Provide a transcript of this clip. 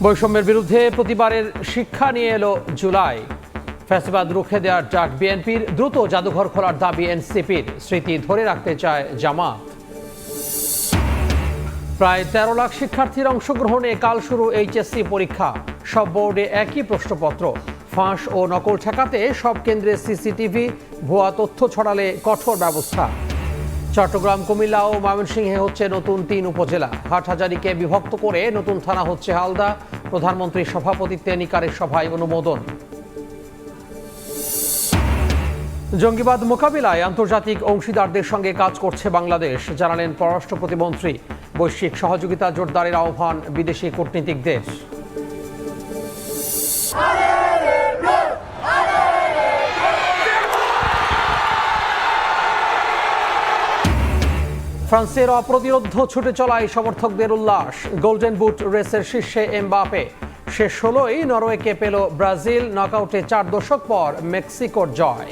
বৈষম্যের বিরুদ্ধে প্রতিবারের শিক্ষা নিয়ে এলো জুলাই। ফ্যাসিবাদ রুখে দেওয়ার ডাক বিএনপির, দ্রুত জাদুঘর খোলার দাবি এনসিপির, স্মৃতি ধরে রাখতে চায় জামাত। প্রায় ১৩ লাখ শিক্ষার্থীর অংশগ্রহণে কাল শুরু এইচএসসি পরীক্ষা। সব বোর্ডে একই প্রশ্নপত্র। ফাঁস ও নকল ঠেকাতে সব কেন্দ্রে সিসিটিভি, ভুয়া তথ্য ছড়ালে কঠোর ব্যবস্থা। চট্টগ্রাম, কুমিল্লা ও ময়মনসিংহে হচ্ছে নতুন ৩ উপজেলা। হাটহাজারীকে বিভক্ত করে নতুন থানা হচ্ছে হালদা। প্রধানমন্ত্রীর সভাপতিত্বে নিকারের সভায় অনুমোদন। জঙ্গিবাদ মোকাবিলায় আন্তর্জাতিক অংশীদারদের সঙ্গে কাজ করছে বাংলাদেশ, জানালেন পররাষ্ট্র প্রতিমন্ত্রী। বৈশ্বিক সহযোগিতা জোরদারের আহ্বান বিদেশি কূটনীতিকদের। ফ্রান্সের অপ্রতিরোধ ছুটে চলায় সমর্থকদের উল্লাস। গোল্ডেন বুট রেসের শীর্ষে এমবাপে। শেষ ১৬ই নরওয়েকে পেল ব্রাজিল। নকআউটে ৪ দশক পর মেক্সিকোর জয়।